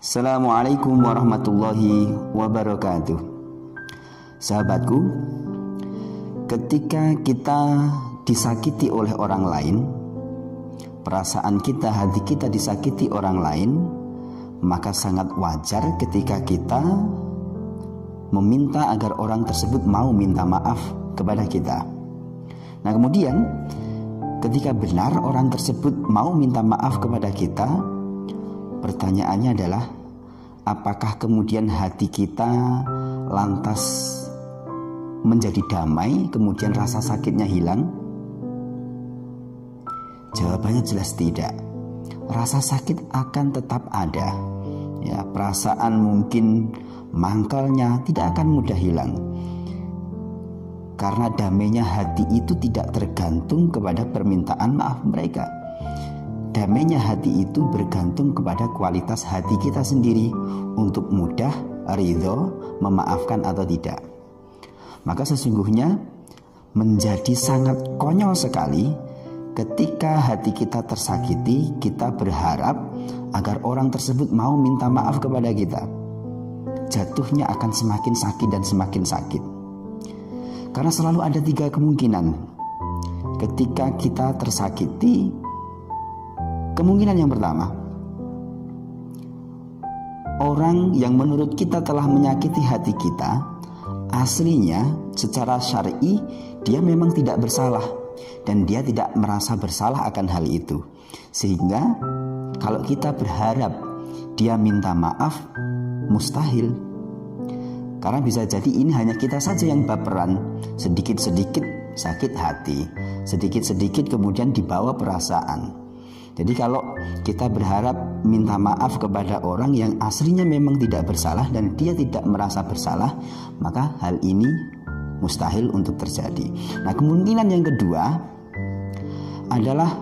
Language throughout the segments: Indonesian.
Assalamualaikum warahmatullahi wabarakatuh. Sahabatku, ketika kita disakiti oleh orang lain, perasaan kita, hati kita disakiti orang lain, maka sangat wajar ketika kita meminta agar orang tersebut mau minta maaf kepada kita. Nah, kemudian ketika benar orang tersebut mau minta maaf kepada kita, pertanyaannya adalah, apakah kemudian hati kita lantas menjadi damai, kemudian rasa sakitnya hilang? Jawabannya jelas tidak. Rasa sakit akan tetap ada. Ya, perasaan mungkin mangkalnya tidak akan mudah hilang. Karena damainya hati itu tidak tergantung kepada permintaan maaf mereka. Damainya hati itu bergantung kepada kualitas hati kita sendiri untuk mudah, ridho, memaafkan atau tidak. Maka sesungguhnya menjadi sangat konyol sekali ketika hati kita tersakiti, kita berharap agar orang tersebut mau minta maaf kepada kita. Jatuhnya akan semakin sakit dan semakin sakit. Karena selalu ada 3 kemungkinan. Ketika kita tersakiti, kemungkinan yang pertama, orang yang menurut kita telah menyakiti hati kita, aslinya secara syar'i dia memang tidak bersalah dan dia tidak merasa bersalah akan hal itu. Sehingga kalau kita berharap dia minta maaf, mustahil. Karena bisa jadi ini hanya kita saja yang baperan, sedikit-sedikit sakit hati, sedikit-sedikit kemudian dibawa perasaan. Jadi kalau kita berharap minta maaf kepada orang yang aslinya memang tidak bersalah dan dia tidak merasa bersalah, maka hal ini mustahil untuk terjadi. Nah, kemungkinan yang kedua adalah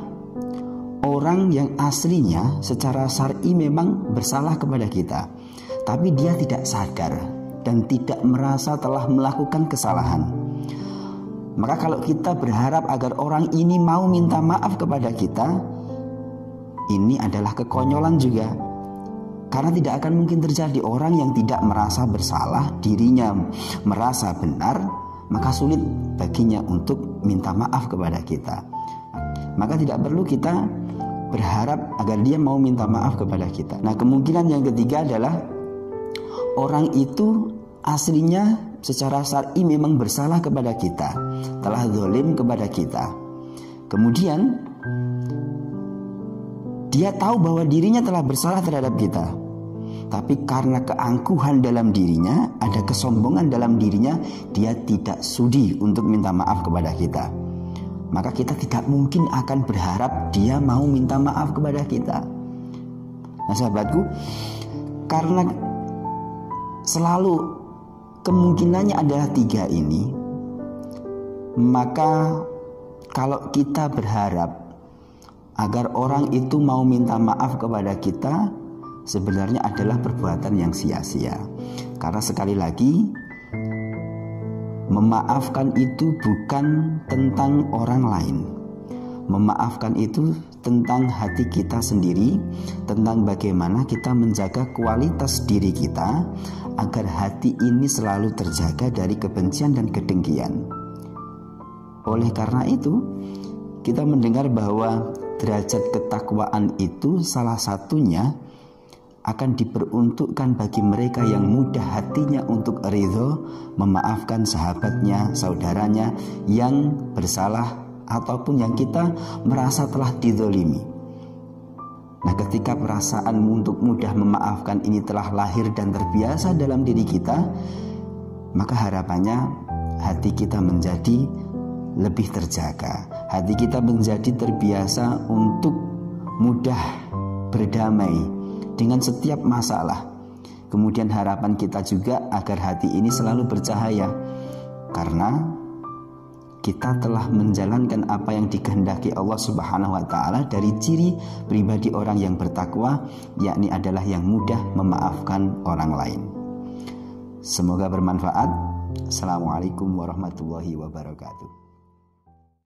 orang yang aslinya secara syar'i memang bersalah kepada kita, tapi dia tidak sadar dan tidak merasa telah melakukan kesalahan. Maka kalau kita berharap agar orang ini mau minta maaf kepada kita, ini adalah kekonyolan juga. Karena tidak akan mungkin terjadi orang yang tidak merasa bersalah, dirinya merasa benar, maka sulit baginya untuk minta maaf kepada kita. Maka tidak perlu kita berharap agar dia mau minta maaf kepada kita. Nah, kemungkinan yang ketiga adalah orang itu aslinya secara syar'i memang bersalah kepada kita, telah zalim kepada kita. Kemudian dia tahu bahwa dirinya telah bersalah terhadap kita, tapi karena keangkuhan dalam dirinya, ada kesombongan dalam dirinya, dia tidak sudi untuk minta maaf kepada kita. Maka kita tidak mungkin akan berharap dia mau minta maaf kepada kita. Nah, sahabatku, karena selalu kemungkinannya adalah 3 ini, maka kalau kita berharap agar orang itu mau minta maaf kepada kita, sebenarnya adalah perbuatan yang sia-sia. Karena sekali lagi, memaafkan itu bukan tentang orang lain. Memaafkan itu tentang hati kita sendiri, tentang bagaimana kita menjaga kualitas diri kita agar hati ini selalu terjaga dari kebencian dan kedengkian. Oleh karena itu, kita mendengar bahwa derajat ketakwaan itu salah satunya akan diperuntukkan bagi mereka yang mudah hatinya untuk ridho memaafkan sahabatnya, saudaranya yang bersalah ataupun yang kita merasa telah dizolimi. Nah, ketika perasaan untuk mudah memaafkan ini telah lahir dan terbiasa dalam diri kita, maka harapannya hati kita menjadi lebih terjaga. Hati kita menjadi terbiasa untuk mudah berdamai dengan setiap masalah. Kemudian harapan kita juga agar hati ini selalu bercahaya, karena kita telah menjalankan apa yang dikehendaki Allah Subhanahu wa Ta'ala dari ciri pribadi orang yang bertakwa, yakni adalah yang mudah memaafkan orang lain. Semoga bermanfaat. Assalamualaikum warahmatullahi wabarakatuh.